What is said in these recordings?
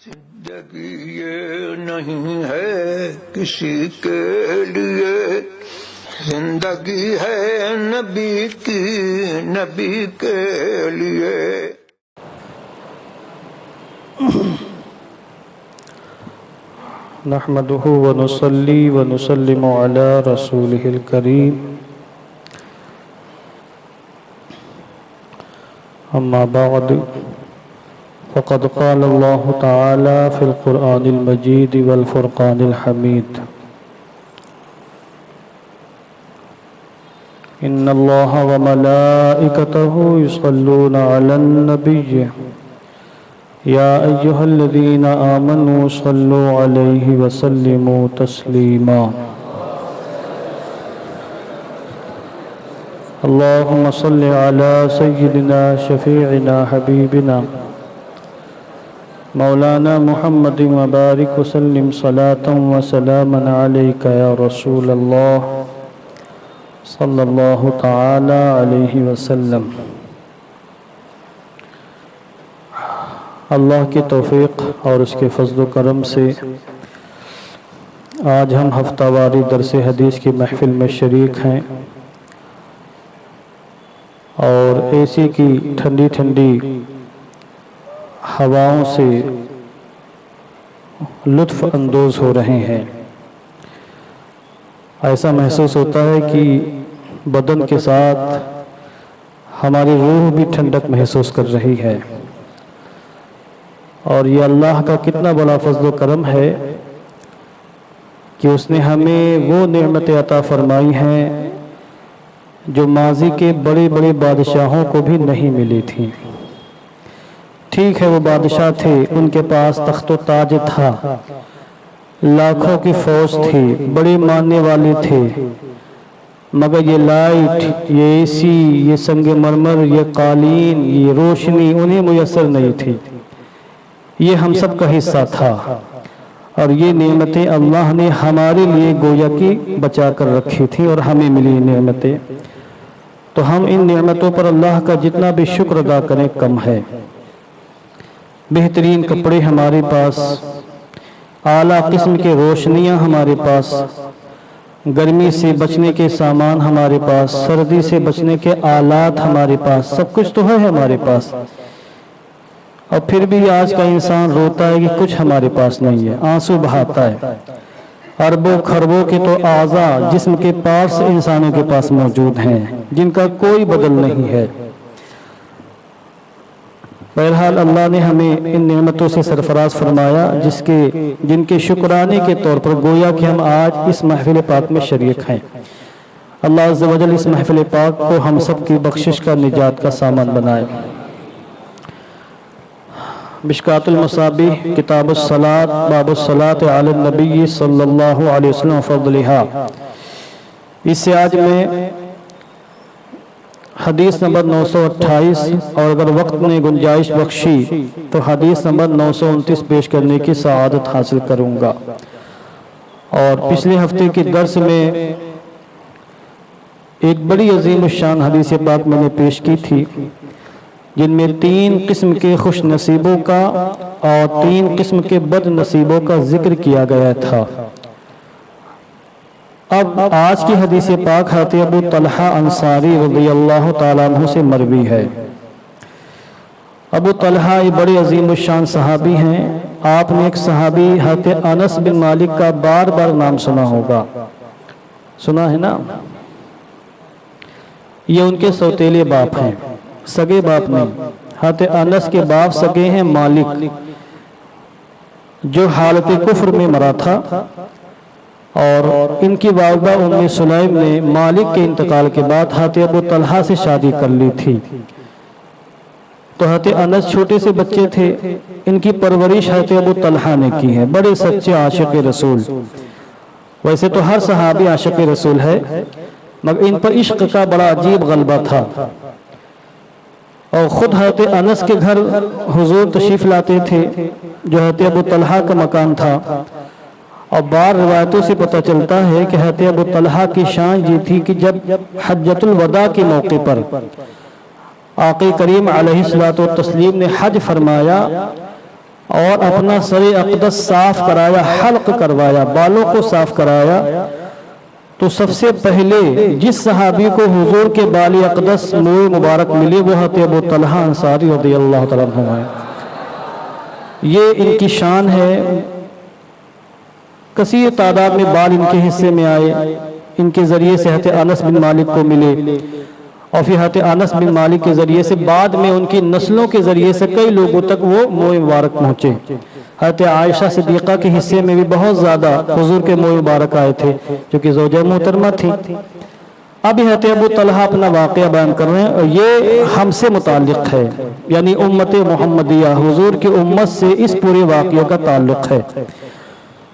زندگی یہ نہیں ہے کسی کے لیے، زندگی ہے نبی کی، نبی کے لیے۔ نحمده ونصلي ونسلم على رسوله الكريم، أما بعد، فقد قال الله تعالى في القرآن المجيد والفرقان الحميد: إن الله وملائكته يصلون على النبي يا أيها الذين آمنوا صلوا عليه وسلموا تسليما۔ اللهم صل على سيدنا شفيعنا حبيبنا مولانا محمد وبارك وسلم صلاة وسلاما عليك يا رسول الله صلى الله تعالى عليه وسلم۔ اللہ کی توفیق اور اس کے فضل و کرم سے آج ہم ہفتہ واری درس حدیث کی محفل میں شریک ہیں، اور اے کی ٹھنڈی ٹھنڈی ہواؤں سے لطف اندوز ہو رہے ہیں۔ ایسا محسوس ہوتا ہے کہ بدن کے ساتھ ہماری روح بھی ٹھنڈک محسوس کر رہی ہے، اور یہ اللہ کا کتنا بڑا فضل و کرم ہے کہ اس نے ہمیں وہ نعمتیں عطا فرمائی ہیں جو ماضی کے بڑے بڑے بادشاہوں کو بھی نہیں ملی تھیں۔ ٹھیک ہے، وہ بادشاہ تھے، ان کے پاس تخت و تاج تھا، لاکھوں کی فوج تھی، بڑے ماننے والے تھے، مگر یہ لائٹ، یہ اے سی، یہ سنگ مرمر، یہ قالین، یہ روشنی انہیں میسر نہیں تھی۔ یہ ہم سب کا حصہ تھا، اور یہ نعمتیں اللہ نے ہمارے لیے گویا کی بچا کر رکھی تھی، اور ہمیں ملی نعمتیں۔ تو ہم ان نعمتوں پر اللہ کا جتنا بھی شکر ادا کریں کم ہے۔ بہترین کپڑے ہمارے پاس، اعلیٰ قسم کے روشنیاں ہمارے پاس، گرمی سے بچنے کے سامان ہمارے پاس، سردی سے بچنے کے آلات ہمارے پاس، سب کچھ تو ہے ہمارے پاس، اور پھر بھی آج کا انسان روتا ہے کہ کچھ ہمارے پاس نہیں ہے، آنسو بہاتا ہے۔ اربوں خربوں کے تو اعضاء، جسم کے پارٹس انسانوں کے پاس موجود ہیں جن کا کوئی بدل نہیں ہے۔ بہرحال اللہ نے ہمیں ان نعمتوں سے سرفراز فرمایا جن کے شکرانے کے طور پر گویا کہ ہم آج اس محفل پاک میں شریک ہیں۔ اللہ عز و جل اس محفل پاک کو ہم سب کی بخشش کا، نجات کا سامان بنائے۔ مشکوٰۃ المصابیح، کتاب الصلاۃ، باب الصلاۃ علی النبی صلی اللہ علیہ وسلم فضلہا۔ اس سے آج میں حدیث نمبر 928، اور اگر وقت نے گنجائش بخشی تو حدیث نمبر 929 پیش کرنے کی سعادت حاصل کروں گا۔ اور پچھلے ہفتے کے درس میں ایک بڑی عظیم الشان حدیث پاک میں نے پیش کی تھی، جن میں 3 قسم کے خوش نصیبوں کا اور 3 قسم کے بد نصیبوں کا ذکر کیا گیا تھا۔ اب آج کی حدیث پاک حضرت ابو طلحہ انصاری رضی اللہ تعالیٰ عنہ سے مروی ہے۔ ابو طلحہ یہ بڑے عظیم الشان صحابی ہیں۔ آپ نے ایک صحابی حضرت انس بن مالک کا بار بار نام سنا ہوگا، سنا ہے نا؟ یہ ان کے سوتیلے باپ ہیں، سگے باپ نہیں۔ حضرت انس کے باپ سگے ہیں مالک، جو حالت کفر میں مرا تھا، اور ان کی والدہ ام سلیم نے مالک کے انتقال کے بعد حضرت ابو طلحہ سے شادی کر لی تھی۔ تو حضرت انس چھوٹے سے بچے تھے، ان کی پرورش حضرت ابو طلحہ نے کی ہے، بڑے سچے عاشق رسول۔ ویسے تو ہر صحابی عاشق رسول ہے، مگر ان پر عشق کا بڑا عجیب غلبہ تھا، اور خود حضرت انس کے گھر حضور تشریف لاتے تھے، جو حضرت ابو طلحہ کا مکان تھا۔ اور بعض روایتوں سے پتہ چلتا ہے کہ حضرت ابو طلحہ کی شان یہ تھی کہ جب حجۃ الوداع کے موقع پر آقا کریم علیہ الصلوۃ والتسلیم نے حج فرمایا اور اپنا سر اقدس صاف کرایا، حلق کروایا، بالوں کو صاف کرایا، تو سب سے پہلے جس صحابی کو حضور کے بال اقدس موئے مبارک ملے وہ حضرت ابو طلحہ انصاری رضی اللہ تعالیٰ عنہ ہیں۔ یہ ان کی شان ہے، کثیر تعداد میں بال ان کے حصے میں آئے، ان کے ذریعے سے حضرت انس بن مالک کو ملے، اور پھر حضرت انس بن مالک کے ذریعے سے بعد میں ان کی نسلوں کے ذریعے سے کئی لوگوں تک وہ موئے مبارک پہنچے۔ حضرت عائشہ صدیقہ کے حصے میں بھی بہت زیادہ حضور کے موئے مبارک آئے تھے، جو کہ زوجہ محترمہ تھی۔ اب حضرت ابو طلحہ اپنا واقعہ بیان کر رہے ہیں، اور یہ ہم سے متعلق ہے، یعنی امت محمدیہ، حضور کی امت سے اس پورے واقعہ کا تعلق ہے۔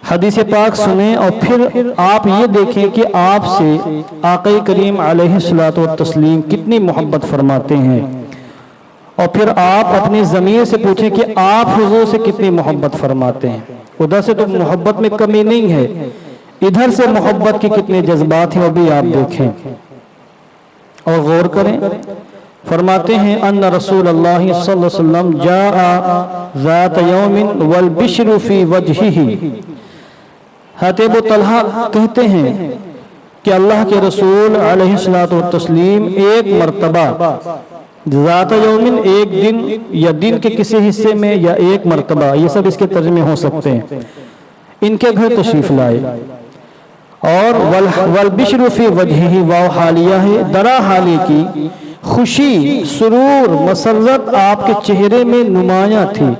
حدیث پاک سنیں اور پھر آپ یہ دیکھیں کہ آپ سے آقا کریم علیہ الصلوۃ والتسلیم کتنی محبت فرماتے ہیں، اور پھر آپ اپنی ضمیر سے پوچھیں کہ آپ حضور سے کتنی محبت فرماتے ہیں۔ ادھر سے تو محبت میں کمی نہیں ہے، ادھر سے محبت کے کتنے جذبات ہیں وہ بھی آپ دیکھیں اور غور کریں۔ فرماتے ہیں ان رسول اللہ صلی اللہ علیہ وسلم جاء ذات یوم والبشر فی وجہہ۔ حضرت ابو طلحہ کہتے ہیں کہ اللہ کے رسول علیہ الصلوۃ والتسلیم ایک مرتبہ، ذات یومن ایک دن یا دن کے کسی حصے میں، یا ایک مرتبہ، یہ سب اس کے ترجمے ہو سکتے ہیں، ان کے گھر تشریف لائے، اور والبشر فی وجہہ واو حالیہ ہے، درا حالی کی خوشی، سرور، مسرت آپ کے چہرے میں نمایاں تھی،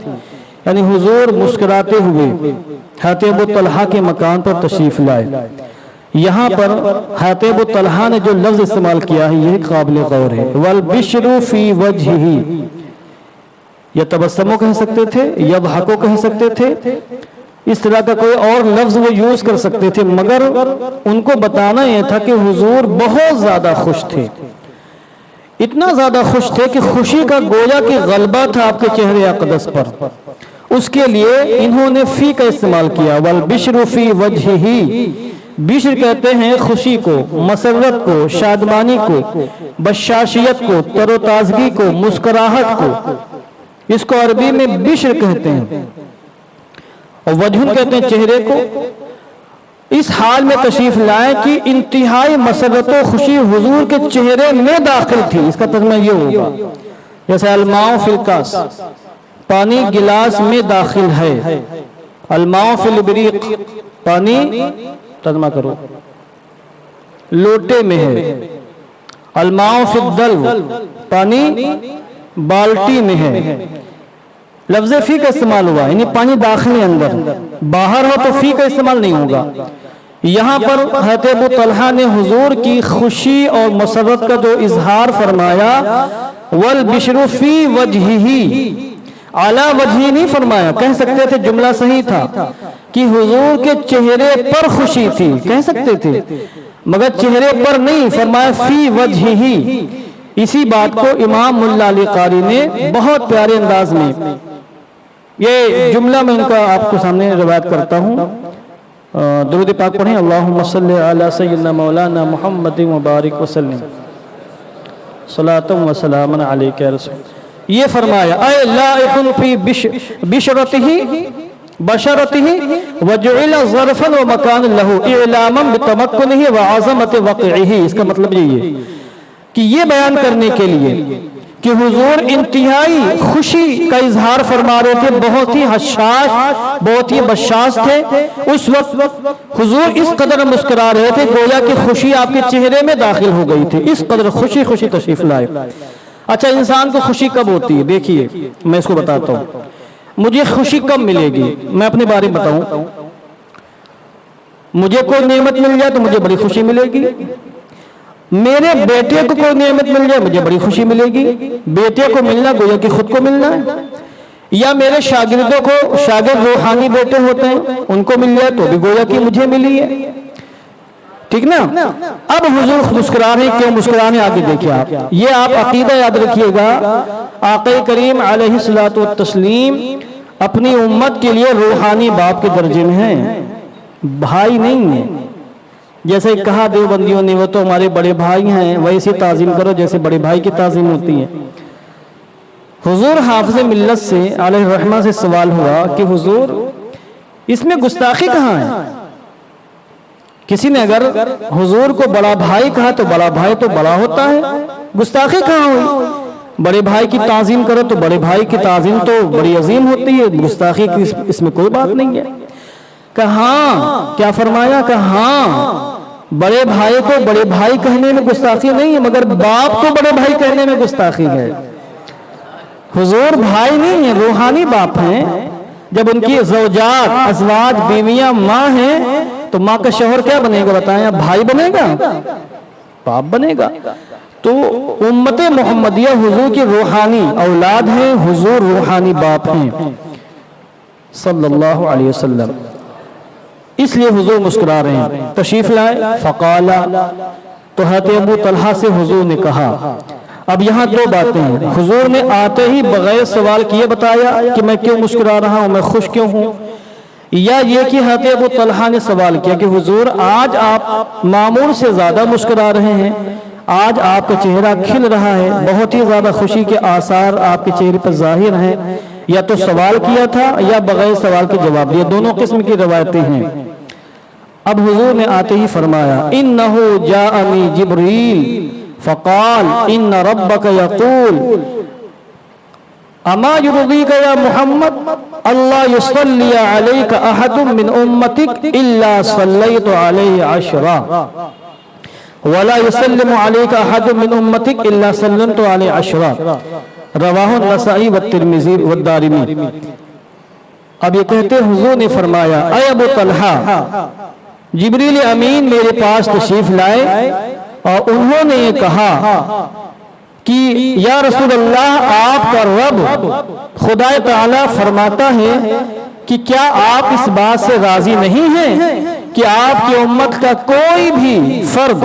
یعنی حضور مسکراتے ہوئے حضرت ابو طلحہ کے مکان پر تشریف لائے۔ یہاں پر حضرت ابو طلحہ نے جو لفظ استعمال کیا ہے یہ قابل غور ہے، والبشر فی وجہہ، یا تبسمو کہہ سکتے تھے، یا بھاکو کہہ سکتے تھے، اس طرح کا کوئی اور لفظ وہ یوز کر سکتے تھے، مگر ان کو بتانا یہ تھا کہ حضور بہت زیادہ خوش تھے، اتنا زیادہ خوش تھے کہ خوشی کا گویا کہ غلبہ تھا آپ کے چہرے اقدس پر، اس کے لیے انہوں نے فی کا استعمال کیا، والبشر فی وجہہ۔ بشر کہتے ہیں خوشی کو، مسرت کو، شادمانی کو، بشاشیت کو، تر و تازگی کو، مسکراہٹ کو، اس کو عربی میں بشر کہتے ہیں، اور وجہن کہتے ہیں چہرے کو۔ اس حال میں تشریف لائے کہ انتہائی مسرت و خوشی حضور کے چہرے میں داخل تھی۔ اس کا ترجمہ یہ ہوگا جیسے الماء فی الکاس، پانی گلاس میں داخل ہے، الماء فی البریق، پانی، ترجمہ کرو، لوٹے میں ہے، الماء فی الدلو، پانی بالٹی میں ہے۔ لفظ فی کا استعمال ہوا، یعنی پانی داخل ہے اندر، باہر ہو تو فی کا استعمال نہیں ہوگا۔ یہاں پر حضرت ابو طلحہ نے حضور کی خوشی اور مسرت کا جو اظہار فرمایا، والبشر فی وجہہ، علی وجہہ نہیں فرمایا، کہہ سکتے تھے جملہ صحیح تھا کہ حضور کے چہرے پر خوشی تھی، کہہ سکتے تھے، مگر چہرے پر نہیں، فرمایا فی وجہہ۔ اسی بات کو امام ملا علی قاری نے بہت پیارے انداز میں، یہ جملہ میں ان کا آپ کو سامنے روایت کرتا ہوں، درود پاک پڑھیں، اللہم صلی علی سیدنا مولانا محمد مبارک وسلم، صلاۃ و سلام علیک یا رسول۔ یہ فرمایا اے لائق فی بشرتہ وجعل ظرفا ومکان لہ اعلاما بتمکنہ وعظمت وقعہ۔ اس کا مطلب یہی ہے کہ یہ بیان کرنے کے لیے کہ حضور انتہائی خوشی کا اظہار فرما رہے تھے، بہت ہی حشاش، بہت ہی بشاش تھے، اس وقت حضور اس قدر مسکرا رہے تھے گویا کہ خوشی آپ کے چہرے میں داخل ہو گئی تھی، اس قدر خوشی تشریف لائے۔ اچھا، انسان کو خوشی کب ہوتی ہے؟ دیکھیے میں اس کو بتاتا ہوں، مجھے خوشی کب ملے گی؟ میں اپنے بارے میں بتاؤں، مجھے کوئی نعمت مل جائے تو مجھے بڑی خوشی ملے گی، میرے بیٹے کو کوئی نعمت مل جائے مجھے بڑی خوشی ملے گی، بیٹے کو ملنا گویا کہ خود کو ملنا ہے، یا میرے شاگردوں کو، شاگرد روحانی بیٹے ہوتے ہیں، ان کو مل جائے تو بھی گویا کہ مجھے ملی ہے، ٹھیک نا؟ اب حضور مسکرا رہے ہیں، کیوں مسکرا رہے ہیں آگے دیکھیں آپ، یہ آپ عقیدہ یاد رکھیے گا، آقا کریم علیہ الصلوۃ والتسلیم اپنی امت کے لیے روحانی باپ کے درجے میں ہیں، بھائی نہیں ہیں۔ جیسے کہا دیوبندیوں نے وہ تو ہمارے بڑے بھائی ہیں، ویسے تعظیم کرو جیسے بڑے بھائی کی تعظیم ہوتی ہے۔ حضور حافظ ملت سے علیہ الرحمہ سے سوال ہوا کہ حضور اس میں گستاخی کہاں ہے؟ کسی نے اگر حضور کو بڑا بھائی کہا تو بڑا بھائی تو بڑا ہوتا ہے، گستاخی کہاں ہوئی؟ بڑے بھائی کی تعظیم کرو تو بڑے بھائی کی تعظیم تو بڑی عظیم ہوتی ہے، گستاخی کی اس میں کوئی بات نہیں ہے۔ کہ ہاں، کیا فرمایا کہ ہاں بڑے بھائی کو بڑے بھائی کہنے میں گستاخی نہیں ہے، مگر باپ کو بڑے بھائی کہنے میں گستاخی ہے۔ حضور بھائی نہیں ہیں، روحانی باپ ہیں۔ جب ان کی زوجات، ازواج، بیویاں ماں ہیں تو ماں کا شوہر کیا بنے گا بتائیں؟ بھائی بنے گا، باپ بنے گا۔ تو امت محمدیہ حضور کی روحانی اولاد ہیں، حضور روحانی باپ ہیں صلی اللہ علیہ وسلم۔ اس لیے حضور مسکرا رہے ہیں۔ تشریف لائے فقالا، تو حضرت ابو طلحہ سے حضور نے کہا، اب یہاں دو باتیں ہیں۔ حضور نے آتے ہی بغیر سوال کیے بتایا کہ میں کیوں مسکرا رہا ہوں، میں خوش کیوں ہوں، یا یہ کہ حضرت ابو طلحہ نے سوال کیا کہ حضور آج آپ معمول سے زیادہ مسکرا رہے ہیں، آج آپ کا چہرہ کھل رہا ہے، بہت ہی زیادہ خوشی کے آثار آپ کے چہرے پر ظاہر ہیں۔ یا تو سوال کیا تھا یا بغیر سوال کے جواب دیا، دونوں قسم کی روایتیں ہیں۔ اب حضور نے آتے ہی فرمایا، انہو جاءنی جبریل فقال ان ربک یقول اما یرضیک یا محمد اللہ یصلی علیک احد من امتک الا صلیت علیہ عشرا ولا یسلم علیک احد من امتک الا سلمت علیہ عشرا، رواہ النسائی والترمذی والدارمی۔ اب یہ کہتے حضور نے فرمایا، اے ابو طلحہ، جبریل امین میرے پاس تشریف لائے اور انہوں نے یہ کہا کہ یا رسول اللہ، آپ کا رب خدا تعالی فرماتا ہے کہ کیا آپ اس بات سے راضی نہیں ہیں کہ آپ کی امت کا کوئی بھی فرد،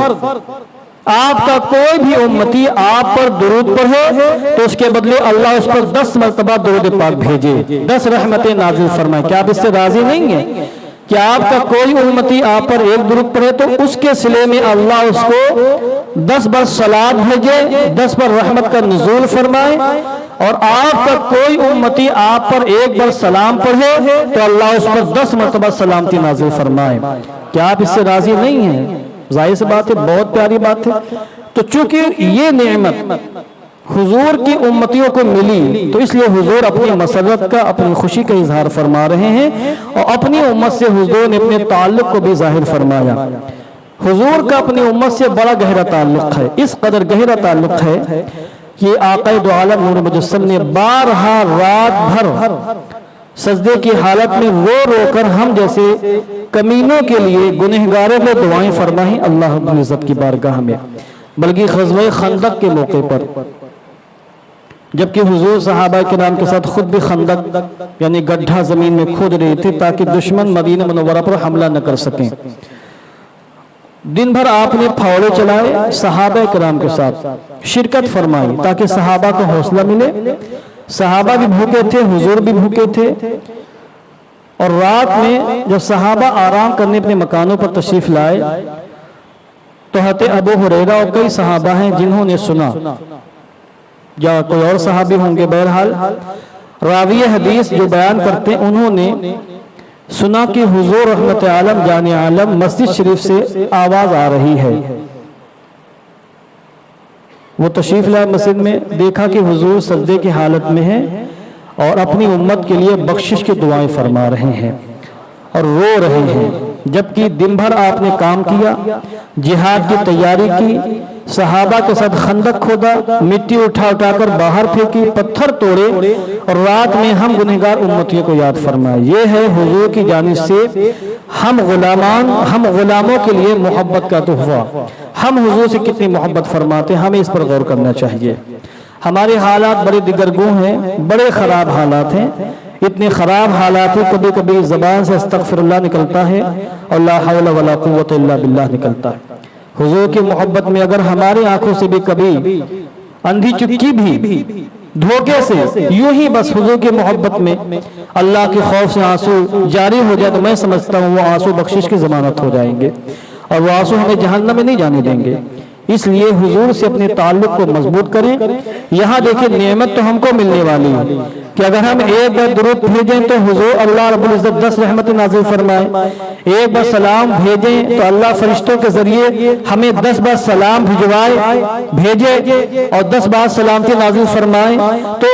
آپ کا کوئی بھی امتی آپ پر درود پڑھے تو اس کے بدلے اللہ اس پر 10 مرتبہ درود پاک بھیجے، 10 رحمتیں نازل فرمائے؟ کیا آپ اس سے راضی نہیں ہیں کہ آپ کا کوئی امتی آپ پر ایک درود پڑھے تو اس کے صلے میں اللہ اس کو 10 بار صلوات بھیجے، 10 بار رحمت کا نزول فرمائے؟ اور آپ کا کوئی امتی آپ پر ایک بار سلام پڑھے تو اللہ اس پر 10 مرتبہ سلامتی نازل فرمائے۔ کیا آپ اس سے راضی نہیں ہیں؟ ظاہر سی بات ہے، بہت پیاری بات ہے۔ تو چونکہ یہ نعمت حضور کی امتیوں کو ملی تو اس لیے حضور اپنی مسرت کا، اپنی خوشی کا اظہار فرما رہے ہیں، اور اپنی امت سے حضور نے اپنے تعلق کو بھی ظاہر فرمایا۔ حضور کا اپنی امت سے بڑا گہرا تعلق ہے، اس قدر گہرا تعلق ہے کہ آقا دو عالم نور مجسم نے بارہا رات بھر سجدے کی حالت میں رو رو کر ہم جیسے کمینوں کے لیے، گنہگاروں میں دعائیں فرمائیں اللہ رب العزت کی بارگاہ میں، بلکہ غزوہ خندق کے موقع پر، جبکہ حضور صحابہ کرام کے ساتھ خود بھی خندق یعنی گڈھا زمین میں کھود رہے تھے تاکہ دشمن مدینہ منورہ پر حملہ نہ کر سکیں۔ دن بھر آپ نے پھاوڑے چلائے، صحابہ کرام کے ساتھ شرکت فرمائی تاکہ صحابہ کو حوصلہ ملے۔ صحابہ بھی بھوکے تھے، حضور بھی بھوکے تھے، اور رات میں جب صحابہ آرام کرنے اپنے مکانوں پر تشریف لائے تو حضرت ابو ہریرہ اور کئی صحابہ ہیں جنہوں نے سنا، یا کوئی اور صحابی ہوں گے، بہرحال راوی حدیث جو بیان کرتے ہیں انہوں نے سنا کہ حضور رحمت عالم جان عالم مسجد شریف سے آواز آ رہی ہے۔ وہ تشریف لائے مسجد میں، دیکھا کہ حضور سجدے کی حالت میں ہیں اور اپنی امت کے لیے بخشش کی دعائیں فرما رہے ہیں اور رو رہے ہیں، جبکہ دن بھر آپ نے کام کیا، جہاد کی تیاری کی، صحابہ کے ساتھ خندق کھودا، مٹی اٹھا اٹھا کر باہر پھینکی، پتھر توڑے، اور رات میں ہم گنہگار امتیوں کو یاد فرمائے۔ یہ ہے حضور کی جانب سے ہم غلاموں کے لیے محبت کا تحفہ۔ ہم حضور سے کتنی محبت فرماتے ہیں، ہمیں اس پر غور کرنا چاہیے۔ ہمارے حالات بڑے دگرگوں ہیں، بڑے خراب حالات ہیں، اتنے خراب حالات ہیں کبھی کبھی زبان سے استغفر اللہ نکلتا ہے اور لا حول ولا قوت الا باللہ نکلتا ہے۔ حضور کی محبت میں اگر ہماری آنکھوں سے بھی کبھی اندھی چکی بھی دھوکے سے یوں ہی بس حضور کی محبت میں اللہ کے خوف سے آنسو جاری ہو جائے تو میں سمجھتا ہوں وہ آنسو بخشش کی ضمانت ہو جائیں گے، اور وہ آنسو ہمیں جہنم میں نہیں جانے دیں گے۔ اس لیے حضور سے اپنے تعلق کو مضبوط کریں۔ یہاں دیکھیں نعمت تو ہم کو ملنے والی ہے کہ اگر ہم ایک بار درود بھیجیں تو حضور اللہ رب العزت 10 رحمت نازل فرمائے، ایک بار سلام بھیجیں تو اللہ فرشتوں کے ذریعے ہمیں 10 بار سلام بھیجے اور 10 بار سلامتی نازل فرمائے۔ تو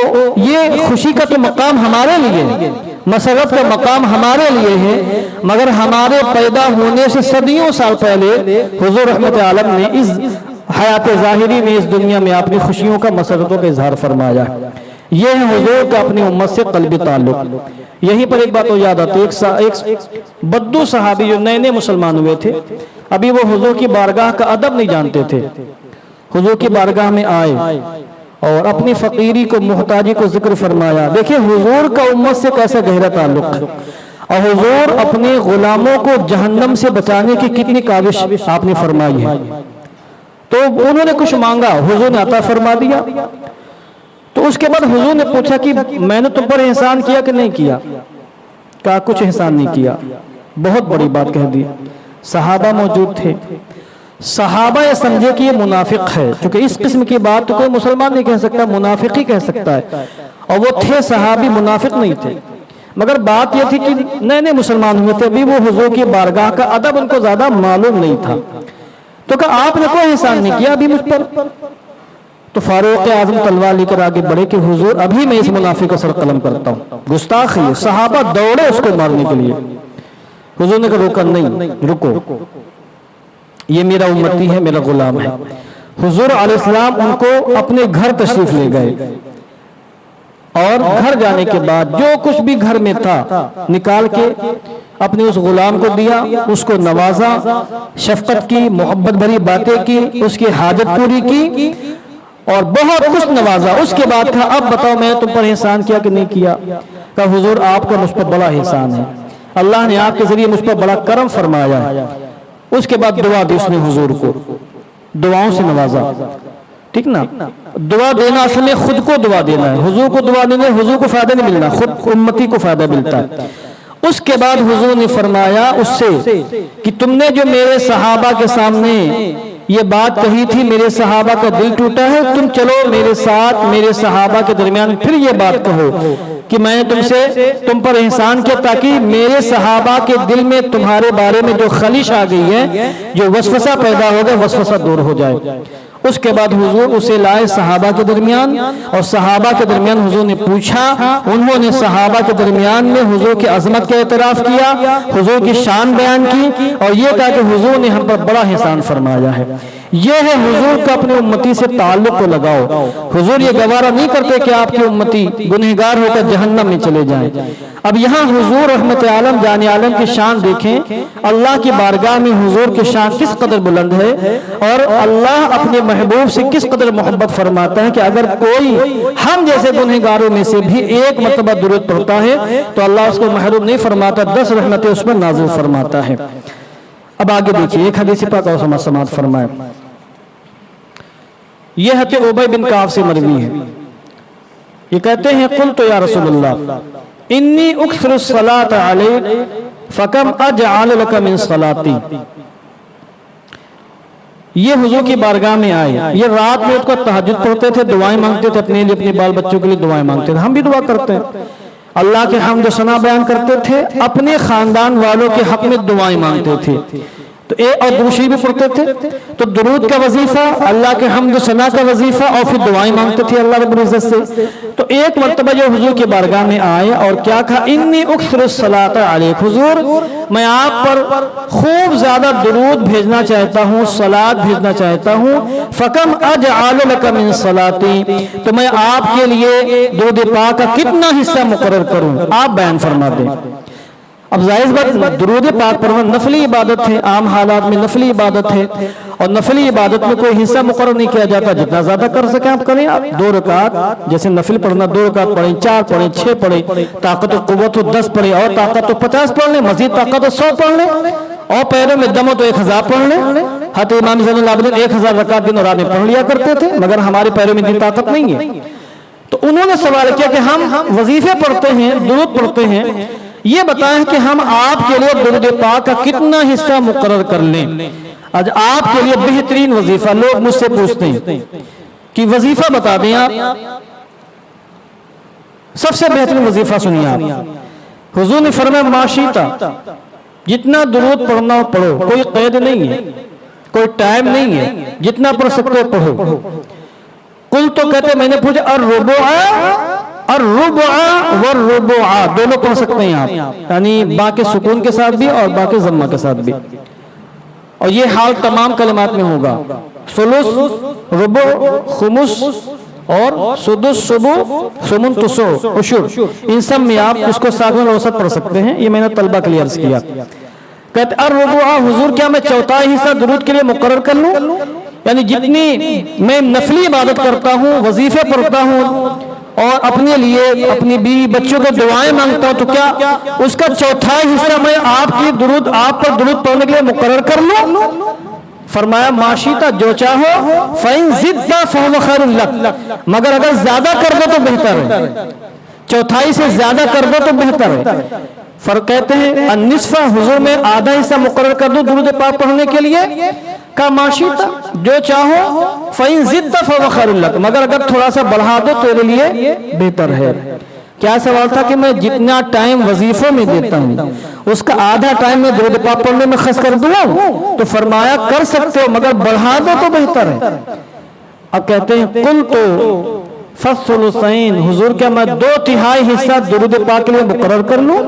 یہ خوشی کا تو مقام ہمارے لیے، مسرت کا مقام ہمارے لیے ہے، مگر ہمارے پیدا ہونے سے صدیوں سال پہلے حضور رحمت عالم نے اس حیات ظاہری میں اس دنیا میں اپنی خوشیوں کا مسرتوں کا اظہار فرمایا۔ یہ ہے حضور کا اپنی امت سے قلبی تعلق۔ یہیں پر ایک بات تو یاد آتی ہے، ایک بدو صحابی جو نئے نئے مسلمان ہوئے تھے، ابھی وہ حضور کی بارگاہ کا ادب نہیں جانتے تھے، حضور کی بارگاہ میں آئے اور اپنی فقیری کو محتاجی کو ذکر فرمایا۔ دیکھیں حضور کا امت سے کیسا گہرا تعلق ہے، اور حضور اپنے غلاموں کو جہنم سے بچانے کی کتنی کاوش آپ نے فرمائی ہے۔ تو انہوں نے کچھ مانگا، حضور نے عطا فرما دیا۔ تو اس کے بعد حضور نے پوچھا کہ میں نے تم پر احسان کیا کہ نہیں کیا؟ کہا کچھ احسان نہیں کیا۔ بہت بڑی بات کہہ دی۔ صحابہ موجود تھے، صحابہ یہ سمجھے کہ یہ منافق ہے، کیونکہ اس قسم کی بات تو کوئی مسلمان نہیں کہہ سکتا، منافق ہی کہہ سکتا ہے، اور وہ تھے صحابی، منافق نہیں تھے۔ مگر بات یہ تھی کہ نئے نئے مسلمان ہوئے تھے، ابھی وہ حضور کی بارگاہ کا ادب ان کو زیادہ معلوم نہیں تھا۔ تو کہا آپ نے کوئی احسان نہیں کیا ابھی مجھ پر؟ تو فاروق اعظم تلوار لے کر آگے بڑھے کہ حضور ابھی میں اس منافق کو سر قلم کرتا ہوں، گستاخ ہے۔ صحابہ دوڑے اس کو مارنے کے لیے، حضور نے کہا روکا نہیں، رکو، یہ میرا امتی ہے، میرا غلام ہے۔ حضور علیہ السلام ان کو اپنے گھر تشریف لے گئے، اور گھر جانے کے بعد جو کچھ بھی گھر میں تھا نکال کے اپنے اس غلام کو دیا، اس کو نوازا، شفقت کی، محبت بھری باتیں کی، اس کی حاجت پوری کی اور بہت کچھ نوازا۔ اس کے بعد کہا اب بتاؤ میں تم پر احسان کیا کہ نہیں کیا؟ کہا حضور آپ کا مجھ پر بڑا احسان ہے، اللہ نے آپ کے ذریعے مجھ پر بڑا کرم فرمایا۔ اس کے بعد دعا دی اس نے حضور کو، دعاؤں سے نوازا، ٹھیک نا؟ دعا دینا اصل میں خود کو دعا دینا ہے، حضور کو دعا دینا ہے، حضور کو فائدہ نہیں ملنا، خود امتی کو فائدہ ملتا ہے۔ اس کے بعد حضور نے فرمایا اس سے کہ تم نے جو میرے صحابہ کے سامنے یہ بات کہی تھی، میرے صحابہ کا دل ٹوٹا ہے، تم چلو میرے ساتھ میرے صحابہ کے درمیان پھر یہ بات کہو کہ میں نے تم پر احسان کیا تاکہ میرے صحابہ کے دل میں تمہارے بارے میں جو خلش آ گئی ہے، جو وسوسہ پیدا ہو گیا، وسوسہ دور ہو جائے۔ اس کے بعد حضور اسے لائے صحابہ کے درمیان، اور صحابہ کے درمیان حضور نے پوچھا، انہوں نے صحابہ کے درمیان میں حضور کی عظمت کا اعتراف کیا، حضور کی شان بیان کی، اور یہ کہا کہ حضور نے ہم پر بڑا احسان فرمایا ہے۔ یہ ہے حضور کا اپنے امتی سے تعلق کو لگاؤ۔ حضور یہ گوارا نہیں کرتے کہ آپ کی امتی گنہگار ہو کر جہنم میں چلے جائیں۔ اب یہاں حضور رحمت عالم جان عالم کی شان دیکھیں، اللہ کی بارگاہ میں حضور کی شان کس قدر بلند ہے، اور اللہ اپنے محبوب سے کس قدر محبت فرماتا ہے کہ اگر کوئی ہم جیسے گنہگاروں میں سے بھی ایک مرتبہ درود پڑھتا ہے تو اللہ اس کو محروم نہیں فرماتا، 10 رحمتیں اس پر نازل فرماتا ہے۔ اب آگے دیکھیے ایک حدیث پاک اور سماعت فرمائے۔ یہ حضرت ابی بن کعب سے مروی ہے، یہ کہتے ہیں قلت یا رسول اللہ انی اکثر الصلاۃ علیک فکم اجعل لک من صلاتی۔ یہ حضور کی بارگاہ میں آئے، یہ رات میں کو تہجد پڑھتے تھے، دعائیں مانگتے تھے، اپنے لیے اپنے بال بچوں کے لیے دعائیں مانگتے تھے، ہم بھی دعا کرتے ہیں، اللہ کے حمد و ثنا بیان کرتے تھے، اپنے خاندان والوں کے حق میں دعائیں مانگتے تھے، تو ایک اور دوسری بھی پڑھتے تھے، تو درود کا وظیفہ، اللہ کے حمد و ثنا کا وظیفہ، اور پھر دعائیں مانگتے تھے اللہ رب العزت سے۔ تو ایک مرتبہ جو حضور کی بارگاہ میں آئے اور کیا کہا، انی اکثر الصلاۃ علیک، حضور میں آپ پر خوب زیادہ درود بھیجنا چاہتا ہوں، صلاۃ بھیجنا چاہتا ہوں، فکم اجعل لک من صلاتی، تو میں آپ کے لیے درود پاک کا کتنا حصہ مقرر کروں، آپ بیان فرما دیں۔ اب ظاہر بات درود پاک پڑھنا نفلی عبادت ہے، عام حالات میں نفلی عبادت ہے، اور نفلی عبادت میں کوئی حصہ مقرر نہیں کیا جاتا، جتنا زیادہ کر سکیں آپ کریں۔ آپ 2 رکعت جیسے نفل پڑھنا 2 رکعت پڑھیں، 4 پڑھیں، 6 پڑھیں، طاقت و قوت ہو 10 پڑھیں، اور طاقت تو 50 پڑھ لیں، مزید طاقت تو 100 پڑھ لیں، اور پیروں میں دم ہو تو 1000 پڑھ لیں۔ حضرت امام زین العابدین 1000 رکعت دن اور رات میں پڑھ لیا کرتے تھے، مگر ہمارے پیروں میں اتنی طاقت نہیں ہے۔ تو انہوں نے سوال کیا کہ ہم وظیفے پڑھتے ہیں، درود پڑھتے ہیں، یہ بتائیں کہ ہم آپ کے لیے درود پاک کا کتنا حصہ مقرر کر لیں۔ آج آپ کے لیے بہترین وظیفہ، لوگ مجھ سے پوچھتے ہیں کہ وظیفہ بتا دیں آپ، سب سے بہترین وظیفہ سنیے آپ۔ حضور نے فرمایا معاشیتا، جتنا درود پڑھنا ہو پڑھو، کوئی قید نہیں ہے، کوئی ٹائم نہیں ہے، جتنا پڑھ سکتے ہو پڑھو۔ کل تو کہتے میں نے پوچھا الربع والربع، دونوں پڑھ سکتے ہیں آپ، یعنی با کے سکون کے ساتھ بھی اور با کے ضمہ کے ساتھ بھی، اور یہ حال تمام کلمات میں ہوگا۔ ثلث، ربع، خمس اور سدس، سبع، ثمن، تسع، عشر، ان سب میں آپ اس کو ساتویں اوسط پڑھ سکتے ہیں۔ یہ میں نے طلبہ کے لیے عرض کیا۔ کہتے الربع، حضور کیا میں چوتھائی حصہ درود کے لیے مقرر کر لوں؟ یعنی جتنی میں نفلی عبادت کرتا ہوں، وظیفے پڑھتا ہوں اور اپنے لیے اپنی بیوی بچوں کو دعائیں مانگتا ہوں، تو کیا اس کا چوتھائی حصہ میں آپ پر درود پڑھنے کے لیے مقرر کر لوں؟ فرمایا معاشیتا، جو چاہو، فَإِن زِدْتَ فَهُوَ خَيْرٌ لَكَ، مگر اگر زیادہ کر دو تو بہتر ہے، چوتھائی سے زیادہ کر دو تو بہتر ہے۔ فرق کہتے ہیں النصف، حضور میں آدھا حصہ مقرر کر دو درود پاک پڑھنے کے لیے، کا معاشیتا، جو چاہو، فَإِن زِدْتَ فَهُوَ خَيْرٌ لَكَ، مگر اگر تھوڑا سا بڑھا دو تو تیرے لیے بہتر ہے۔ کیا سوال تھا کہ میں جتنا ٹائم وظیفوں میں دیتا ہوں اس کا آدھا ٹائم میں درود پاک پڑھنے میں خرچ کر دوں، تو فرمایا کر سکتے ہو مگر بڑھا دو تو بہتر ہے۔ اب کہتے ہیں کل تو فالثلثین، حضور کیا میں 2/3 حصہ درود پاک کے لیے مقرر کر لوں؟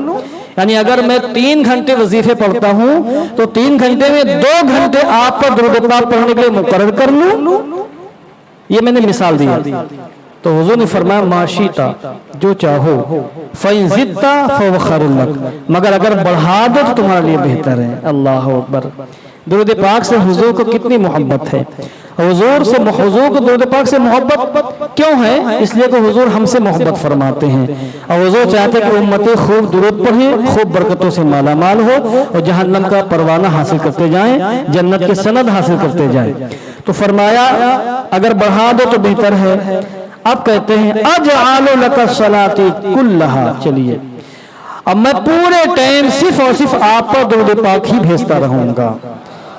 یعنی اگر میں 3 گھنٹے وظیفے پڑھتا ہوں تو 3 گھنٹے میں 2 گھنٹے آپ پر درود پاک پڑھنے کے لیے مقرر کر لوں۔ یہ میں نے مثال دی۔ تو حضور نے فرمایا معاشیتا، جو چاہو، فَإِن زِدْتَ فَهُوَ خَيْرٌ لَكَ، مگر اگر بڑھا دو تو تمہارے لیے بہتر ہے۔ اللہ اکبر۔ درود پاک سے حضور کو کتنی محبت ہے، حضور کو درود پاک سے محبت کیوں ہے؟ اس لیے کہ حضور ہم سے محبت فرماتے ہیں، اور حضور چاہتے کہ امتیں خوب درود پڑھیں، خوب برکتوں سے مالا مال ہو اور جہنم کا پروانہ حاصل کرتے جائیں، جنت کے سند حاصل کرتے جائیں۔ تو فرمایا اگر بڑھا دو تو بہتر ہے۔ اب کہتے ہیں اجعل لک الصلاۃ کلھا، چلیے اب میں پورے ٹائم صرف اور صرف آپ پر درود پاک ہی بھیجتا رہوں گا،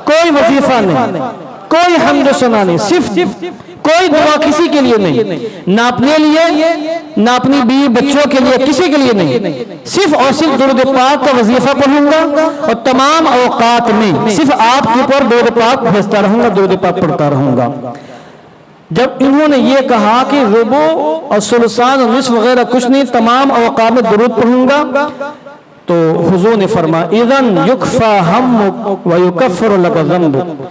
کوئی وظیفہ نہیں، کوئی حمد و ثنا نہیں، صرف کوئی دعا کسی کے لیے نہیں، نہ اپنے لیے نہ اپنی بیوی بچوں کے لیے، کسی کے لیے نہیں، صرف اور صرف درود پاک کا وظیفہ پڑھوں گا اور تمام اوقات میں صرف آپ کے اوپر درود پاک بھیجتا رہوں گا، درود پاک پڑھتا رہوں گا۔ جب انہوں نے یہ کہا کہ ربع اور ثلثان اور نصف وغیرہ کچھ نہیں، تمام اوقات میں درود پڑھوں گا، تو حضور نے فرمایا اذن یکفی ہمک ویکفر لک ذنبک،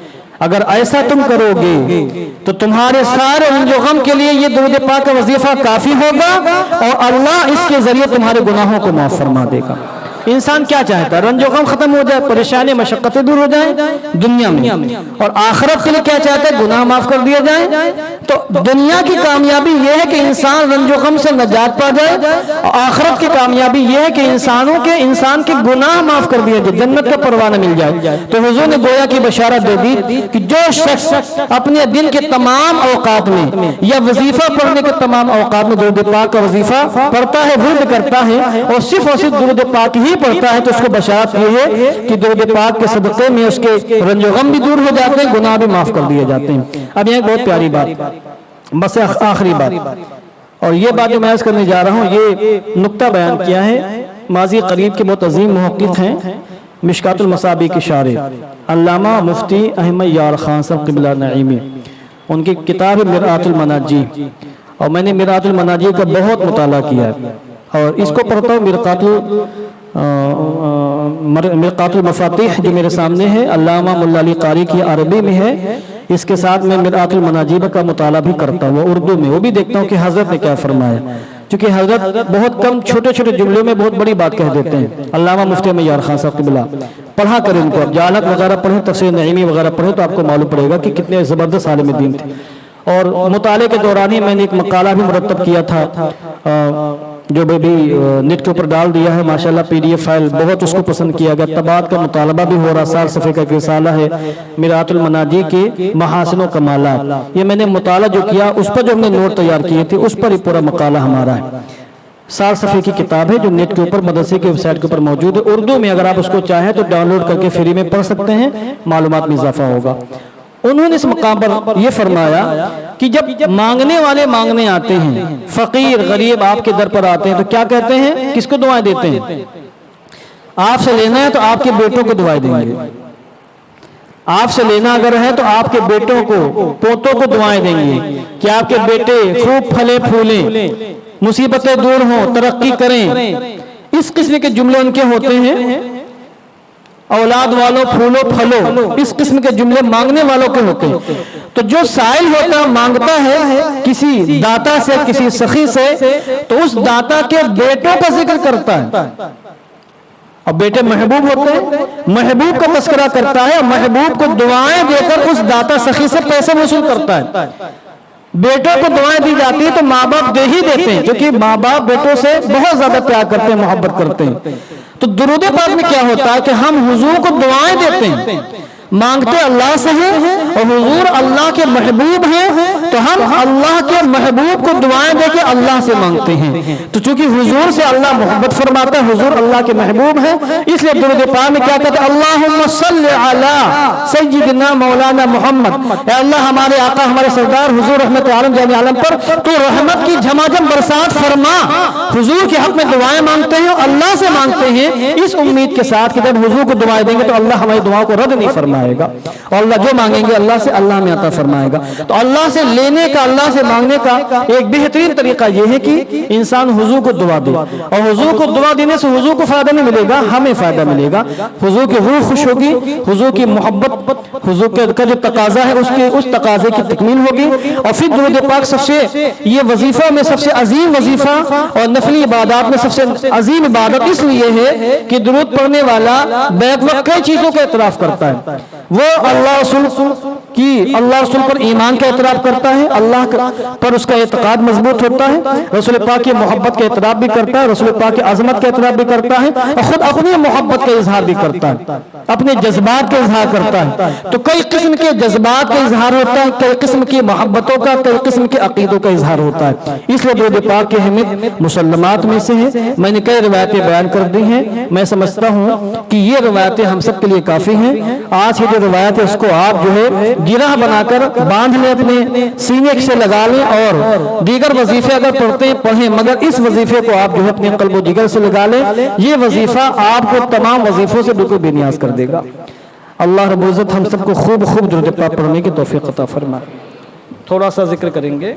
اگر ایسا تم کرو گے تو تمہارے سارے رنج و غم کے لیے یہ درود پاک کا وظیفہ کافی ہوگا اور اللہ اس کے ذریعے تمہارے گناہوں کو معاف فرما دے گا۔ انسان کیا چاہتا ہے؟ رنج و غم ختم ہو جائے، پریشانی مشقتیں دور ہو جائیں دنیا میں، اور آخرت کے لیے کیا چاہتا ہے؟ گناہ معاف کر دیا جائے۔ تو دنیا کی کامیابی یہ ہے کہ انسان رنج و غم سے نجات پا جائے، اور آخرت کی کامیابی یہ ہے کہ انسان کے گناہ معاف کر دیے جائے، جنت کا پروانہ مل جائے۔ تو حضور نے گویا کی بشارت دے دی کہ جو شخص اپنے دن کے تمام اوقات میں یا وظیفہ پڑھنے کے تمام اوقات میں درود پاک کا وظیفہ پڑھتا ہے، ورد کرتا ہے اور صرف درود پاک ہی پڑھتا ہے، تو اس کو بشارت یہ ہے کہ درود پاک کے صدقے میں اس کے رنج و غم بھی دور ہو جاتے ہیں، گناہ بھی معاف کر دیے جاتے ہیں۔ اب یہ بہت پیاری بات، بس آخری بات، اور یہ بات جو میں عرض کرنے جا رہا ہوں، یہ نقطہ بیان کیا ہے ماضی قریب کے بہت عظیم محقق ہیں، مشکات المصابیح کی شارح علامہ مفتی احمد یار خان صاحب قبلہ نعیمی، ان کی کتاب مرآت المناجی، اور میں نے مرآت المناجی کا بہت مطالعہ کیا ہے، اور اس کو پڑھتا ہوں مرقات المفاتیح جو میرے سامنے ہے، علامہ ملا علی قاری کی عربی میں ہے، اس کے ساتھ میں مرآت المناجیب کا مطالعہ بھی کرتا ہوں اردو میں، وہ بھی دیکھتا ہوں کہ حضرت نے کیا فرمایا، کیونکہ حضرت بہت کم چھوٹے چھوٹے جملوں میں بہت بڑی بات کہہ دیتے ہیں۔ علامہ مفتی احمد یار خان صاحب قبلہ، پڑھا کریں ان کو، جالت وغیرہ پڑھیں، تفسیر نعیمی وغیرہ پڑھیں تو آپ کو معلوم پڑے گا کہ کتنے زبردست عالم دین تھے۔ اور مطالعے کے دوران ہی میں نے ایک مقالہ بھی مرتب کیا تھا جو بھی نیٹ کے اوپر ڈال دیا ہے، ماشاءاللہ پی ڈی ایف فائل بہت اس کو پسند کیا گیا، طباعت کا مطالبہ بھی ہو رہا، 60 صفحے کا رسالہ ہے مرآت المناجی کے محاسن و کمالات، یہ میں نے مطالعہ جو کیا اس پر جو ہم نے نوٹ تیار کیے تھے اس پر ہی پورا مقالہ ہمارا ہے۔ 60 صفحے کی کتاب ہے جو نیٹ کے اوپر مدرسے کی ویب سائٹ کے اوپر موجود ہے. اردو میں اگر آپ اس کو چاہیں تو ڈاؤن لوڈ کر کے فری میں پڑھ سکتے ہیں, معلومات میں اضافہ ہوگا. انہوں نے اس مقام پر یہ فرمایا کہ جب مانگنے والے مانگنے آتے ہیں, فقیر غریب آپ کے در پر آتے ہیں, تو کیا کہتے ہیں, کس کو دعائیں دیتے ہیں؟ آپ سے لینا ہے تو آپ کے بیٹوں کو دعائیں دیں گے. آپ سے لینا اگر ہے تو آپ کے بیٹوں کو, پوتوں کو دعائیں دیں گے کہ آپ کے بیٹے خوب پھلے پھولیں, مصیبتیں دور ہوں, ترقی کریں. اس قسم کے جملے ان کے ہوتے ہیں. اولاد والوں پھولو پھلو, اس قسم کے جملے مانگنے والوں کے ہوتے ہیں. تو جو سائل ہوتا ہے مانگتا ہے کسی داتا سے, کسی سخی سے, تو اس داتا کے بیٹوں کا ذکر کرتا ہے. اور بیٹے محبوب ہوتے ہیں, محبوب کا تذکرہ کرتا ہے, اور محبوب کو دعائیں دے کر اس داتا سخی سے پیسے وصول کرتا ہے. بیٹوں کو دعائیں دی جاتی ہے تو ماں باپ دے ہی دیتے ہیں, کیونکہ ماں باپ بیٹوں سے بہت زیادہ پیار کرتے ہیں, محبت کرتے ہیں. تو درود پاک میں کیا ہوتا ہے کہ ہم حضور کو دعائیں دیتے ہیں, مانگتے اللہ سے ہیں, اور حضور اللہ کے محبوب ہیں, تو ہم اللہ کے محبوب کو دعائیں دے کے اللہ سے مانگتے ہیں. تو چونکہ حضور سے اللہ محبت فرماتا ہے, حضور اللہ کے محبوب ہیں, اس لیے درود پاک میں کیا کہتے ہیں, اللہم صلی علی سیدنا مولانا محمد, اے اللہ ہمارے آقا ہمارے سردار حضور رحمت عالم جان عالم پر تو رحمت کی جھماجھم برسات فرما. حضور کے حق میں دعائیں مانگتے ہیں, اللہ سے مانگتے ہیں, اس امید کے ساتھ کہ جب حضور کو دعائیں دیں گے تو اللہ ہماری دعاؤں کو رد نہیں فرمائے گا, اور اللہ جو مانگیں گے اللہ سے اللہ میں عطا فرمائے گا. تو اللہ سے لینے کا, اللہ سے مانگنے کا ایک بہترین طریقہ یہ ہے کہ انسان حضور کو دعا دے, اور حضور کو دعا دینے سے حضور کو فائدہ نہیں ملے گا, ہمیں فائدہ ملے گا. حضور کی روح خوش ہوگی, حضور کی محبت, حضور کا جو تقاضا ہے اس تقاضے کی تکمیل ہوگی. اور پھر درود پاک سب سے, یہ وظیفہ میں سب سے عظیم وظیفہ اور نفلی عبادات میں سب سے عظیم عبادت اس لیے ہے کہ درود پڑھنے والا بیک وقت کئی چیزوں کا اعتراف کرتا ہے. وہ اللہ رسول پر ایمان کا اعتراف کرتا ہے, اللہ پر اس کا اعتقاد مضبوط ہوتا ہے, رسول پاک کی محبت کا اعتراف بھی کرتا ہے, رسول پاک کی عظمت کا اعتراف بھی کرتا ہے, اور خود اپنی محبت کا اظہار بھی کرتا ہے, اپنے جذبات کا اظہار کرتا ہے. تو کئی قسم کے جذبات کا اظہار ہوتا ہے, کئی قسم کی محبتوں کا, کئی قسم کے عقیدوں کا اظہار ہوتا ہے. اس لیے درود پاک کی اہمیت مسلمات میں سے ہے. میں نے کئی روایتیں بیان کر دی ہیں, میں سمجھتا ہوں کہ یہ روایتیں ہم سب کے لیے کافی ہیں. آج کی جو روایت ہے اس کو آپ جو ہے گرہ بنا کر باندھ لیں, اپنے سینے سے لگا لیں, اور دیگر وظیفے اگر پڑھتے ہیں پڑھیں, مگر اس وظیفے کو آپ جو ہے اپنے قلب و جگر سے لگا لیں. یہ وظیفہ آپ کو تمام وظیفوں سے بالکل بے نیاز کر دے گا. اللہ رب العزت ہم سب کو خوب درود پاک پڑھنے کی توفیق عطا فرمائے. تھوڑا سا ذکر کریں گے.